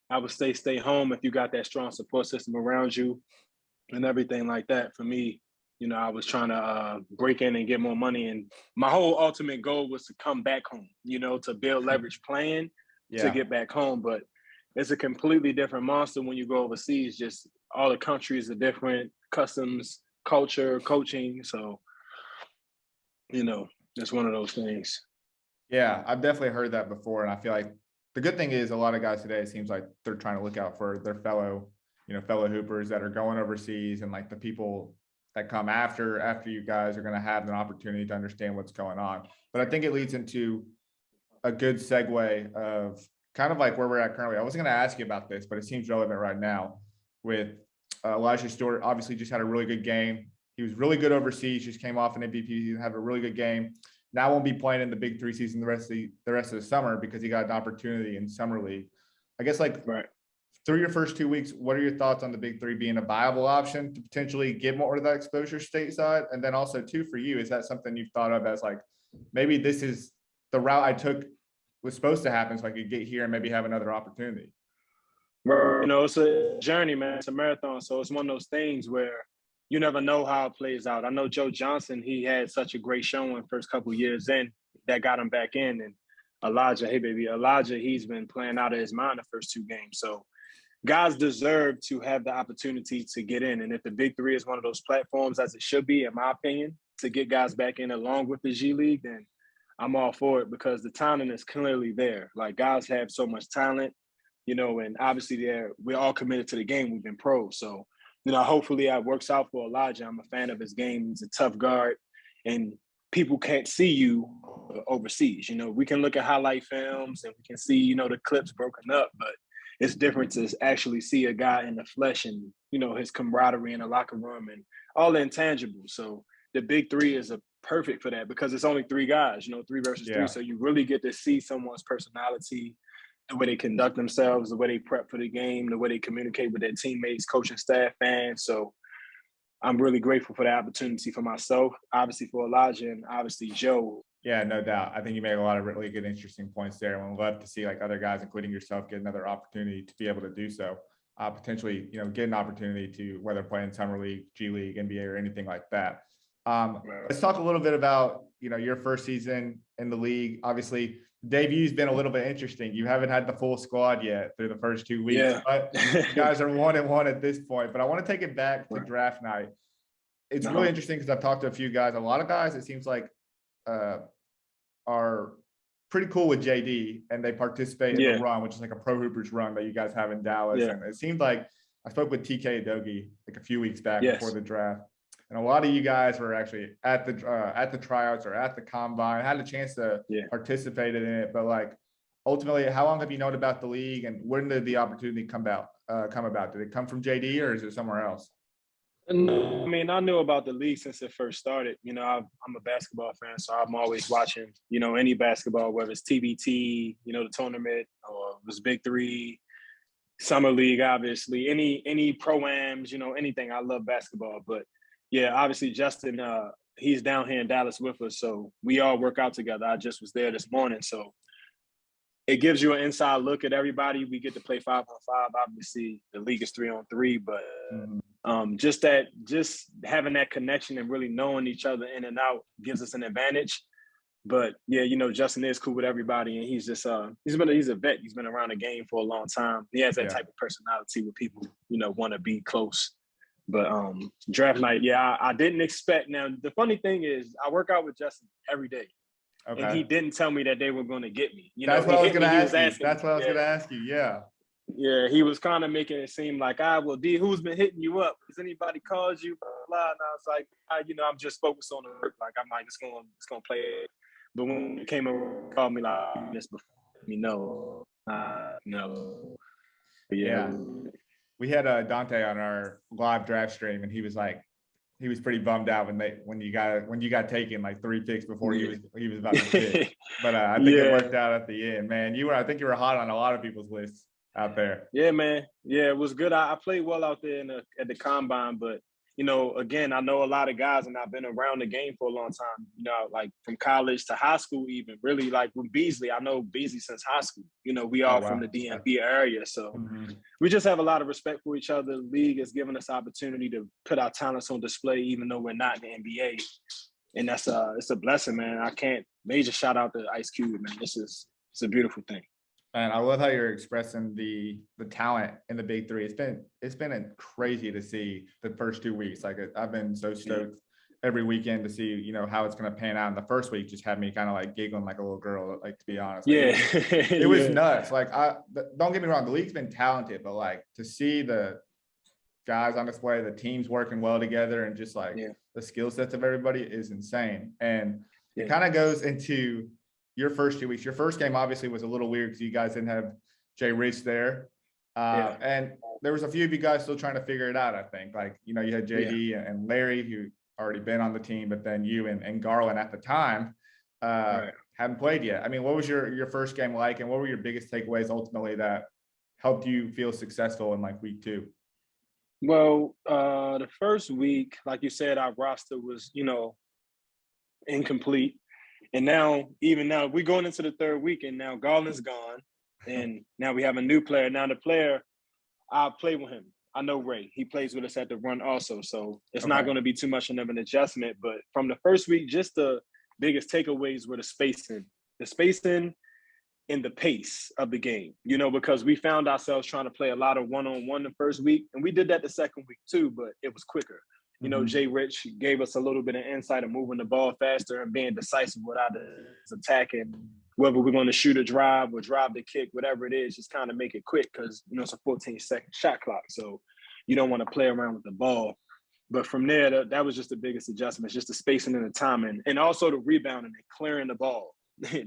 I would say stay home if you got that strong support system around you and everything like that. For me, you know, I was trying to break in and get more money. And my whole ultimate goal was to come back home, you know, to build leverage playing to get back home. But it's a completely different monster when you go overseas. Just all the countries are different, customs, culture, coaching. So, you know, it's one of those things. Yeah, I've definitely heard that before. And I feel like the good thing is a lot of guys today, it seems like they're trying to look out for their fellow hoopers that are going overseas, and like the people that come after you guys are going to have an opportunity to understand what's going on. But I think it leads into a good segue of kind of like where we're at currently. I wasn't going to ask you about this, but it seems relevant right now with Elijah Stewart. Obviously just had a really good game. He was really good overseas, just came off an MVP. He had a really good game. Now won't be playing in the Big 3 season the rest of the summer because he got an opportunity in summer league. I guess through your first 2 weeks, what are your thoughts on the Big 3 being a viable option to potentially get more of that exposure stateside? And then also too, for you, is that something you've thought of as like, maybe this is the route I took was supposed to happen so I could get here and maybe have another opportunity? You know, it's a journey, man. It's a marathon. So it's one of those things where you never know how it plays out. I know Joe Johnson, he had such a great showing first couple of years in that got him back in. And Elijah, he's been playing out of his mind the first 2 games. So guys deserve to have the opportunity to get in. And if the Big 3 is one of those platforms, as it should be, in my opinion, to get guys back in along with the G League, then I'm all for it, because the talent is clearly there. Like, guys have so much talent, you know, and obviously we're all committed to the game. We've been pros. So, you know, hopefully it works out for Elijah. I'm a fan of his game. He's a tough guard, and people can't see you overseas. You know, we can look at highlight films and we can see, you know, the clips broken up, but it's different to actually see a guy in the flesh and, you know, his camaraderie in the locker room and all the intangibles. So the Big 3 is perfect for that, because it's only 3 guys, you know, 3 versus 3. So you really get to see someone's personality, the way they conduct themselves, the way they prep for the game, the way they communicate with their teammates, coaching staff, fans. So I'm really grateful for the opportunity for myself, obviously for Elijah, and obviously Joe. Yeah, no doubt. I think you made a lot of really good, interesting points there. And we'd love to see like other guys, including yourself, get another opportunity to be able to do so. Potentially, you know, get an opportunity to whether play in summer league, G League, NBA, or anything like that. Let's talk a little bit about, you know, your first season in the league. Obviously, debut's been a little bit interesting. You haven't had the full squad yet through the first 2 weeks, but you guys are 1-1 at this point. But I want to take it back to draft night. It's really interesting because I've talked to a few guys. A lot of guys, it seems like, are pretty cool with JD, and they participate in the run, which is like a Pro Hoopers run that you guys have in Dallas. And it seemed like I spoke with TK Adogi like a few weeks back before the draft. And a lot of you guys were actually at the tryouts or at the combine, had a chance to participate in it. But like, ultimately, how long have you known about the league, and when did the opportunity come about? Did it come from JD, or is it somewhere else? No, I mean, I knew about the league since it first started. You know, I'm a basketball fan, so I'm always watching, you know, any basketball, whether it's TBT, you know, the tournament, or it was Big 3, Summer League, obviously, any pro-ams, you know, anything. I love basketball. But yeah, obviously Justin, he's down here in Dallas with us, so we all work out together. I just was there this morning, so it gives you an inside look at everybody. We get to play 5-on-5. Obviously, the league is 3-on-3, but just having that connection and really knowing each other in and out gives us an advantage. But yeah, you know, Justin is cool with everybody, and he's just he's a vet. He's been around the game for a long time. He has that type of personality where people, you know, want to be close. But draft night, yeah, I didn't expect. Now the funny thing is, I work out with Justin every day. Okay. And he didn't tell me that they were going to get me. You That's know, what I was going to ask you. That's what I was going to ask you. Yeah. Yeah, he was kind of making it seem like, well, D, who's been hitting you up? Has anybody called you? Blah, blah. And I was like, you know, I'm just focused on the work. Like, I'm like, it's going to play it. But when it came over, called me like this before, no. No. Yeah. We had Dante on our live draft stream, and he was like, he was pretty bummed out when you got taken like 3 picks before he was about to pick. But I think it worked out at the end, man. I think you were hot on a lot of people's lists out there. Yeah, man. Yeah, it was good. I played well out there at the combine, but you know, again, I know a lot of guys, and I've been around the game for a long time. You know, like from college to high school, even really like with Beasley. I know Beasley since high school. You know, we all from the DMV area, so we just have a lot of respect for each other. The league has given us opportunity to put our talents on display, even though we're not in the NBA, and it's a blessing, man. I can't major shout out to Ice Cube, man. It's a beautiful thing. And I love how you're expressing the talent in the Big 3. It's been crazy to see the first 2 weeks. Like I've been so stoked every weekend to see, you know, how it's going to pan out. And the first week just had me kind of like giggling like a little girl, like, to be honest. Like, it was nuts. Like don't get me wrong, the league's been talented, but like to see the guys on display, the teams working well together, and just like the skill sets of everybody is insane. And it kind of goes into your first 2 weeks. Your first game obviously was a little weird because you guys didn't have Jay Rich there. And there was a few of you guys still trying to figure it out, I think. Like, you know, you had JD and Larry, who already been on the team, but then you and Garland at the time hadn't played yet. I mean, what was your first game like, and what were your biggest takeaways ultimately that helped you feel successful in like week 2? Well, the first week, like you said, our roster was, you know, incomplete. And now, we're going into the third week, and now Garland's gone, and now we have a new player. Now the player, I'll play with him. I know Ray. He plays with us at the run also, so it's not going to be too much of an adjustment. But from the first week, just the biggest takeaways were the spacing and the pace of the game, you know, because we found ourselves trying to play a lot of one-on-one the first week, and we did that the second week too, but it was quicker. You know, Jay Rich gave us a little bit of insight of moving the ball faster and being decisive without his attacking, whether we're going to shoot a drive or drive the kick, whatever it is, just kind of make it quick because, you know, it's a 14-second shot clock. So you don't want to play around with the ball. But from there, that was just the biggest adjustment, just the spacing and the timing, and also the rebounding and clearing the ball.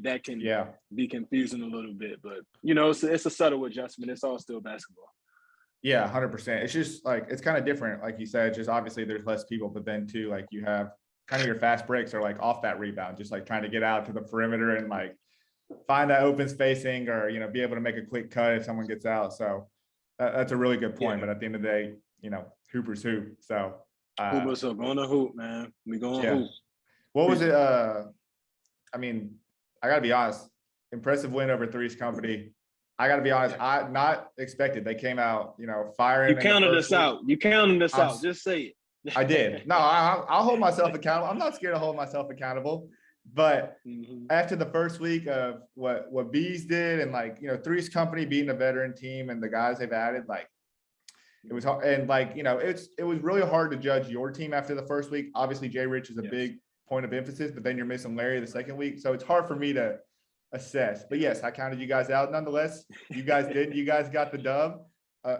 That can be confusing a little bit. But, you know, it's a subtle adjustment. It's all still basketball. Yeah, 100%. It's just like, it's kind of different. Like you said, just obviously there's less people, but then too, like you have kind of your fast breaks are like off that rebound, just like trying to get out to the perimeter and like find that open spacing, or, you know, be able to make a quick cut if someone gets out. So that's a really good point. But at the end of the day, you know, hoopers hoop. So hoopers are going to hoop, man. We going to hoop. What was it? I mean, I got to be honest, impressive win over Three's Company. I got to be honest, I not expected. They came out, you know, firing. You counted us out. You counted us out. Just say it. I did. No, I'll hold myself accountable. I'm not scared to hold myself accountable. But after the first week of what Bees did, and like, you know, Three's Company beating a veteran team and the guys they've added, like it was hard. And like, you know, it was really hard to judge your team after the first week. Obviously, Jay Rich is a big point of emphasis, but then you're missing Larry the second week. So it's hard for me to assess. But yes, I counted you guys out. Nonetheless, you guys did. You guys got the dub.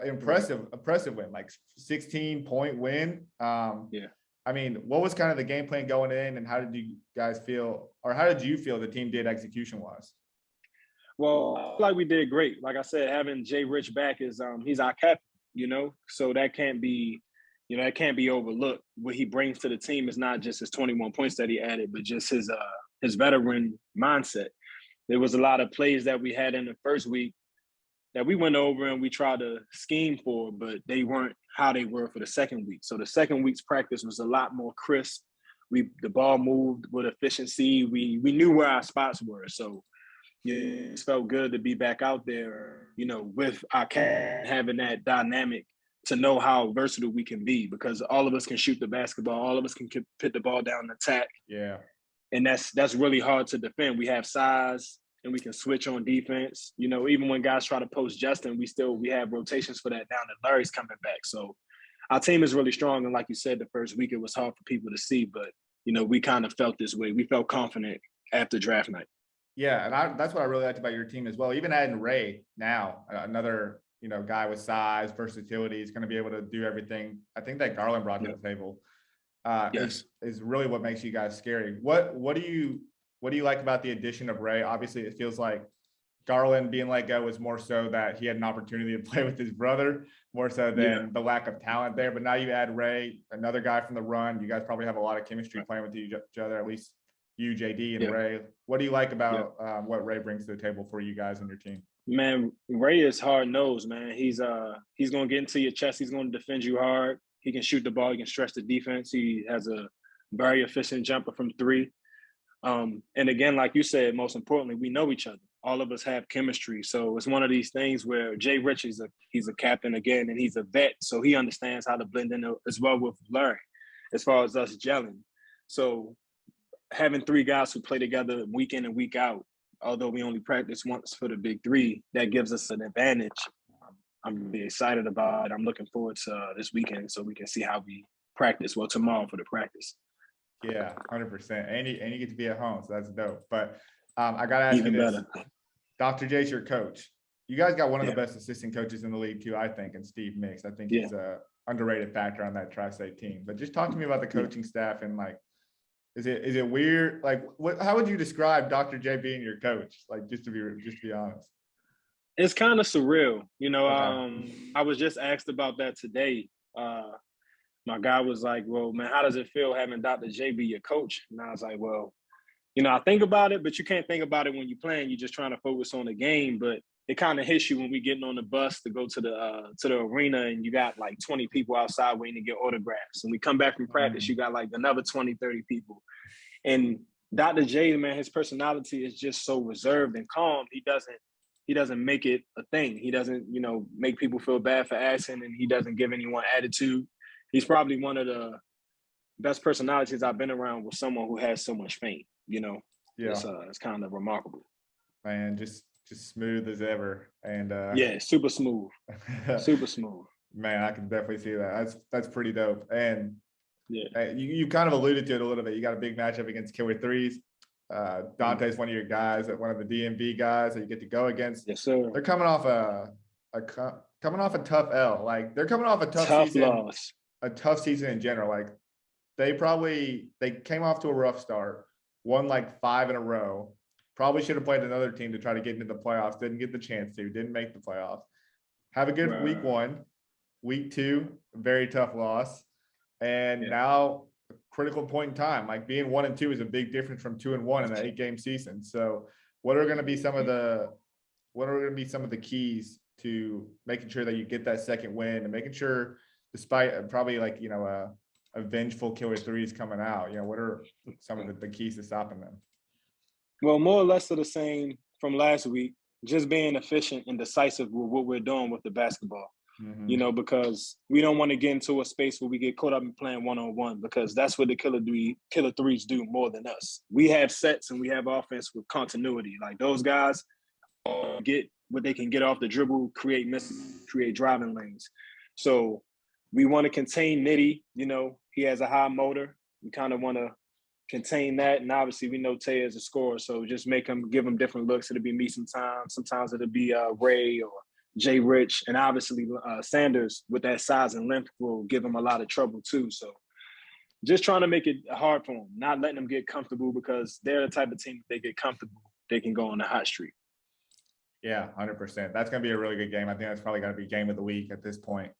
Impressive win, like 16-point win. I mean, what was kind of the game plan going in, and how did you guys feel, or how did you feel the team did execution-wise? Well, I feel like we did great. Like I said, having Jay Rich back is he's our captain, you know, so that can't be You know, it can't be overlooked. What he brings to the team is not just his 21 points that he added, but just his veteran mindset. There was a lot of plays that we had in the first week that we went over and we tried to scheme for, but they weren't how they were for the second week. So the second week's practice was a lot more crisp. The ball moved with efficiency. We knew where our spots were. So yeah, it felt good to be back out there, you know, with our cat, having that dynamic to know how versatile we can be, because all of us can shoot the basketball, all of us can put the ball down and attack. Yeah. And that's really hard to defend. We have size and we can switch on defense. You know, even when guys try to post Justin, we have rotations for that now that Larry's coming back. So our team is really strong. And like you said, the first week it was hard for people to see, but you know, we kind of felt this way. We felt confident after draft night. Yeah, and that's what I really liked about your team as well. Even adding Ray now, another, you know, guy with size, versatility, is going to be able to do everything. I think that Garland brought to the table is really what makes you guys scary. What do you like about the addition of Ray? Obviously, it feels like Garland being let go was more so that he had an opportunity to play with his brother, more so than the lack of talent there. But now you add Ray, another guy from the run. You guys probably have a lot of chemistry playing with each other, at least you, JD, and Ray. What do you like about what Ray brings to the table for you guys and your team? Man, Ray is hard-nosed, man. He's going to get into your chest. He's going to defend you hard. He can shoot the ball. He can stretch the defense. He has a very efficient jumper from three. And again, like you said, most importantly, we know each other. All of us have chemistry. So it's one of these things where Jay Rich he's a captain again, and he's a vet. So he understands how to blend in as well with Larry as far as us gelling. So having three guys who play together week in and week out, although we only practice once for the Big Three, that gives us an advantage. I'm really excited about it. I'm looking forward to this weekend so we can see how we practice. Well, tomorrow for the practice. Yeah, 100%. And you get to be at home, so that's dope. But I got to ask Even you this. better. Dr. J's your coach. You guys got one of the best assistant coaches in the league too, I think, and Steve Mix. I think he's a underrated factor on that Tri-State team. But just talk to me about the coaching staff and like, is it weird? Like, how would you describe Dr. J being your coach? Like, just to be honest. It's kind of surreal. You know, I was just asked about that today. My guy was like, well, man, how does it feel having Dr. J be your coach? And I was like, well, you know, I think about it, but you can't think about it when you're playing. You're just trying to focus on the game. But it kind of hits you when we getting on the bus to go to the arena and you got like 20 people outside waiting to get autographs. And we come back from practice, you got like another 20, 30 people. And Dr. J, man, his personality is just so reserved and calm. He doesn't make it a thing. He doesn't, you know, make people feel bad for asking, and he doesn't give anyone attitude. He's probably one of the best personalities I've been around with someone who has so much fame, you know. Yeah. It's kind of remarkable. Man, just smooth as ever. And super smooth. Super smooth. Man, I can definitely see that. That's pretty dope. And you kind of alluded to it a little bit. You got a big matchup against Killer Threes. Dante's one of your guys, one of the DMV guys that you get to go against. Yes, sir. They're coming off a tough L. Like, they're coming off a tough season. Loss. A tough season in general. Like, they came off to a rough start, won like 5 in a row. Probably should have played another team to try to get into the playoffs. Didn't get the chance to. Didn't make the playoffs. Have a good week 1. Week 2, very tough loss. And now a critical point in time. Like, being 1 and 2 is a big difference from 2 and 1 in an 8-game season. So what are going to be some of the keys to making sure that you get that second win and making sure, despite probably like, you know, a vengeful Killer Threes coming out, you know, what are some of the keys to stopping them? Well, more or less of the same from last week, just being efficient and decisive with what we're doing with the basketball. Mm-hmm. You know, because we don't want to get into a space where we get caught up in playing one-on-one, because that's what the Killer Threes do more than us. We have sets and we have offense with continuity. Like, those guys get what they can get off the dribble, create misses, create driving lanes. So we want to contain Nitty. You know, he has a high motor. We kind of want to contain that. And obviously we know Tay is a scorer, so just give him different looks. It'll be me sometimes. Sometimes it'll be Ray or Jay Rich. And obviously Sanders, with that size and length, will give him a lot of trouble too. So just trying to make it hard for them, not letting them get comfortable, because they're the type of team, if they get comfortable, they can go on the hot streak. Yeah, 100%. That's going to be a really good game. I think that's probably going to be game of the week at this point.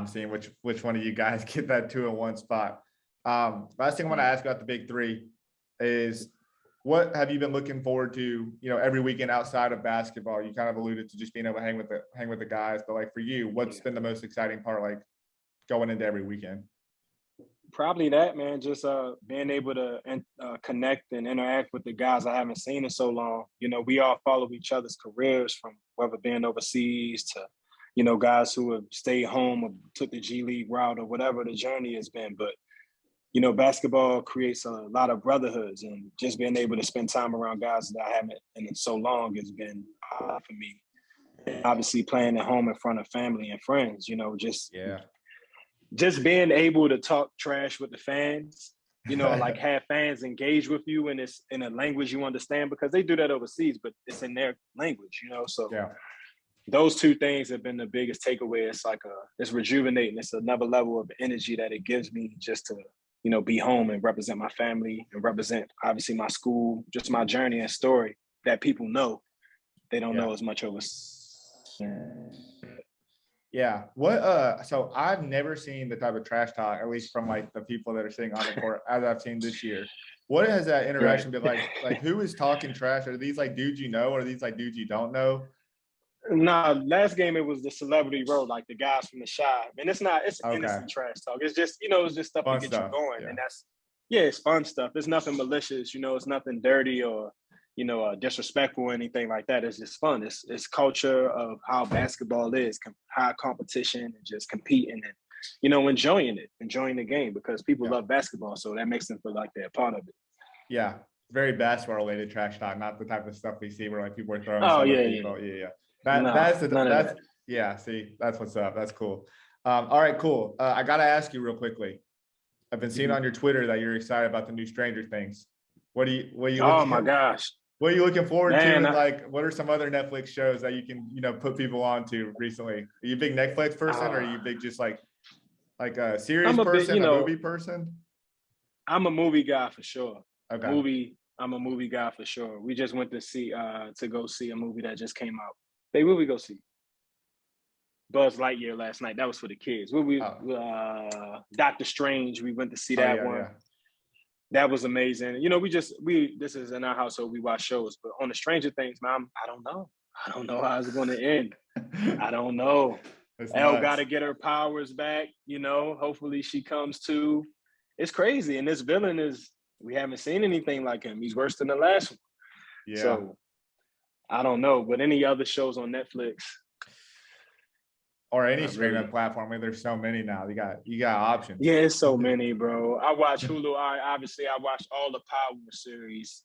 seeing which one of you guys get that 2-1 spot. Last thing I want to ask about the big three is, what have you been looking forward to, every weekend outside of basketball? You kind of alluded to just being able to hang with the guys, but like for you, what's been the most exciting part, like going into every weekend? Probably that, man, just being able to connect and interact with the guys I haven't seen in so long. We all follow each other's careers, from whether being overseas to, guys who have stayed home or took the G League route or whatever the journey has been. But basketball creates a lot of brotherhoods, and just being able to spend time around guys that I haven't in so long has been for me. And obviously, playing at home in front of family and friends, just being able to talk trash with the fans, like have fans engage with you, and it's in a language you understand, because they do that overseas, but it's in their language, So those two things have been the biggest takeaway. It's like it's rejuvenating. It's another level of energy that it gives me just to be home and represent my family and represent, obviously, my school, just my journey and story that people know. They don't know as much over. Yeah. So I've never seen the type of trash talk, at least from like the people that are sitting on the court, as I've seen this year. What has that interaction been like? Like, who is talking trash? Are these like dudes or are these like dudes you don't know? Nah, last game it was the celebrity row, like the guys from the Shy. And it's innocent trash talk. It's just, it's just stuff Fun to get stuff. you going. Yeah. And it's fun stuff. It's nothing malicious, it's nothing dirty or, disrespectful or anything like that. It's just fun. It's culture of how basketball is, high competition and just competing and, enjoying the game, because people love basketball. So that makes them feel like they're a part of it. Yeah. Very basketball related trash talk, not the type of stuff we see where like people are throwing people. Yeah. See, that's what's up. That's cool. All right, cool. I got to ask you real quickly. I've been seeing on your Twitter that you're excited about the new Stranger Things. What are you oh my gosh. What are you looking forward to? And like, what are some other Netflix shows that you can, put people on to recently? Are you a big Netflix person, or are you big just like a series person, a movie person? I'm a movie guy for sure. Okay. I'm a movie guy for sure. We just went to go see a movie that just came out. Hey, what we go see? Buzz Lightyear last night. That was for the kids. Doctor Strange. We went to see that one. Yeah. That was amazing. This is in our household. We watch shows, but on the Stranger Things, man, I don't know. I don't know how it's going to end. I don't know. Elle got to get her powers back. Hopefully she comes to. It's crazy, and this villain we haven't seen anything like him. He's worse than the last one. Yeah. So I don't know, but any other shows on Netflix or any streaming platform? I mean, there's so many now. You got options. Yeah, it's so many, bro. I watch Hulu. I watched all the Power series.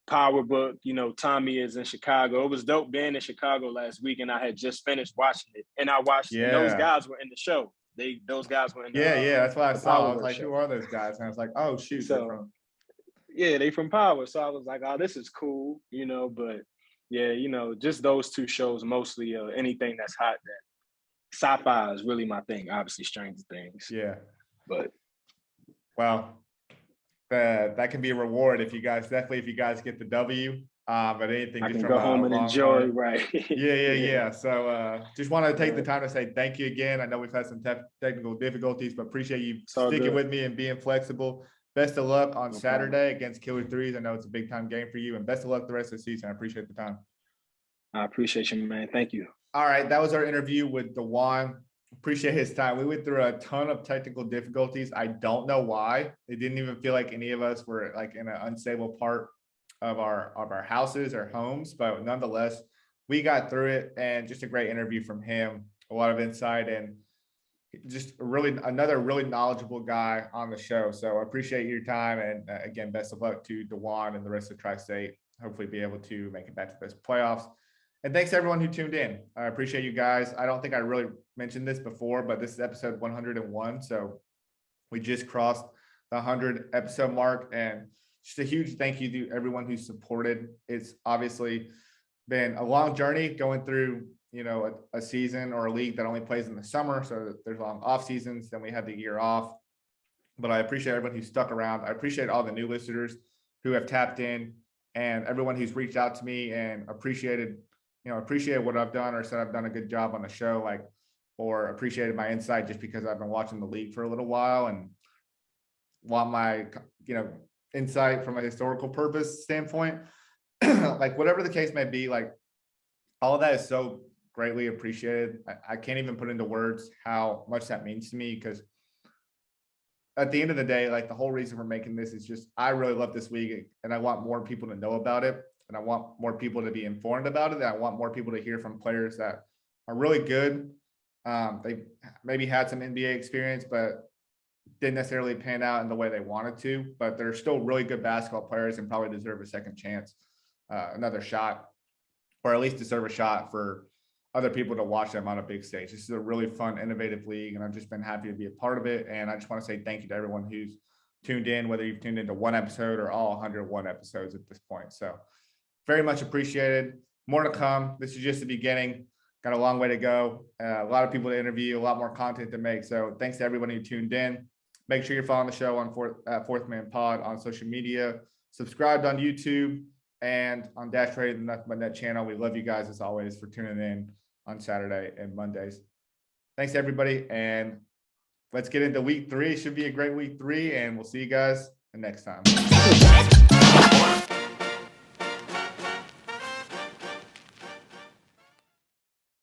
Power Book. Tommy is in Chicago. It was dope being in Chicago last week, and I had just finished watching it. And I watched. And those guys were in the show. Those guys were in the that's what I saw. I was like, who are those guys? And I was like, oh shoot. So, they from Power. So I was like, oh, this is cool, but just those two shows mostly. Anything that's hot, that sci-fi is really my thing. Obviously, Stranger Things. Yeah. But that can be a reward if you guys get the W. But anything I just can from go home and enjoy, right? Yeah. So just want to take the time to say thank you again. I know we've had some technical difficulties, but appreciate you sticking with me and being flexible. Best of luck on Saturday against Killer Threes. I know it's a big time game for you, and best of luck the rest of the season. I appreciate the time. I appreciate you, man. Thank you. All right, that was our interview with DaJuan. Appreciate his time. We went through a ton of technical difficulties. I don't know why. It didn't even feel like any of us were like in an unstable part of our houses or homes, but nonetheless, we got through it, and just a great interview from him. A lot of insight and just another really knowledgeable guy on the show. So I appreciate your time, and again, best of luck to DaJuan and the rest of Tri-State. Hopefully, be able to make it back to this playoffs. And thanks to everyone who tuned in. I appreciate you guys. I don't think I really mentioned this before, but this is episode 101. So we just crossed the 100 episode mark, and just a huge thank you to everyone who supported. It's obviously been a long journey going through, a season or a league that only plays in the summer. So there's long off seasons. Then we had the year off. But I appreciate everyone who stuck around. I appreciate all the new listeners who have tapped in, and everyone who's reached out to me and appreciate what I've done or said I've done a good job on the show. Like, or appreciated my insight just because I've been watching the league for a little while and want my, insight from a historical purpose standpoint, like whatever the case may be, like all of that is so greatly appreciated. I can't even put into words how much that means to me, because at the end of the day, like the whole reason we're making this is just, I really love this league and I want more people to know about it. And I want more people to be informed about it. And I want more people to hear from players that are really good. They maybe had some NBA experience, but didn't necessarily pan out in the way they wanted to, but they're still really good basketball players and probably deserve a second chance, another shot, or at least deserve a shot for other people to watch them on a big stage. This is a really fun, innovative league, and I've just been happy to be a part of it. And I just want to say thank you to everyone who's tuned in, whether you've tuned into one episode or all 101 episodes at this point. So very much appreciated. More to come. This is just the beginning. Got a long way to go. A lot of people to interview, a lot more content to make. So thanks to everybody who tuned in. Make sure you're following the show on Fourth Man Pod on social media, subscribed on YouTube, and on Dash Rated and Nothing But Net channel. We love you guys as always for tuning in on Saturday and Mondays. Thanks everybody, and let's get into week 3. It should be a great week 3, and we'll see you guys next time.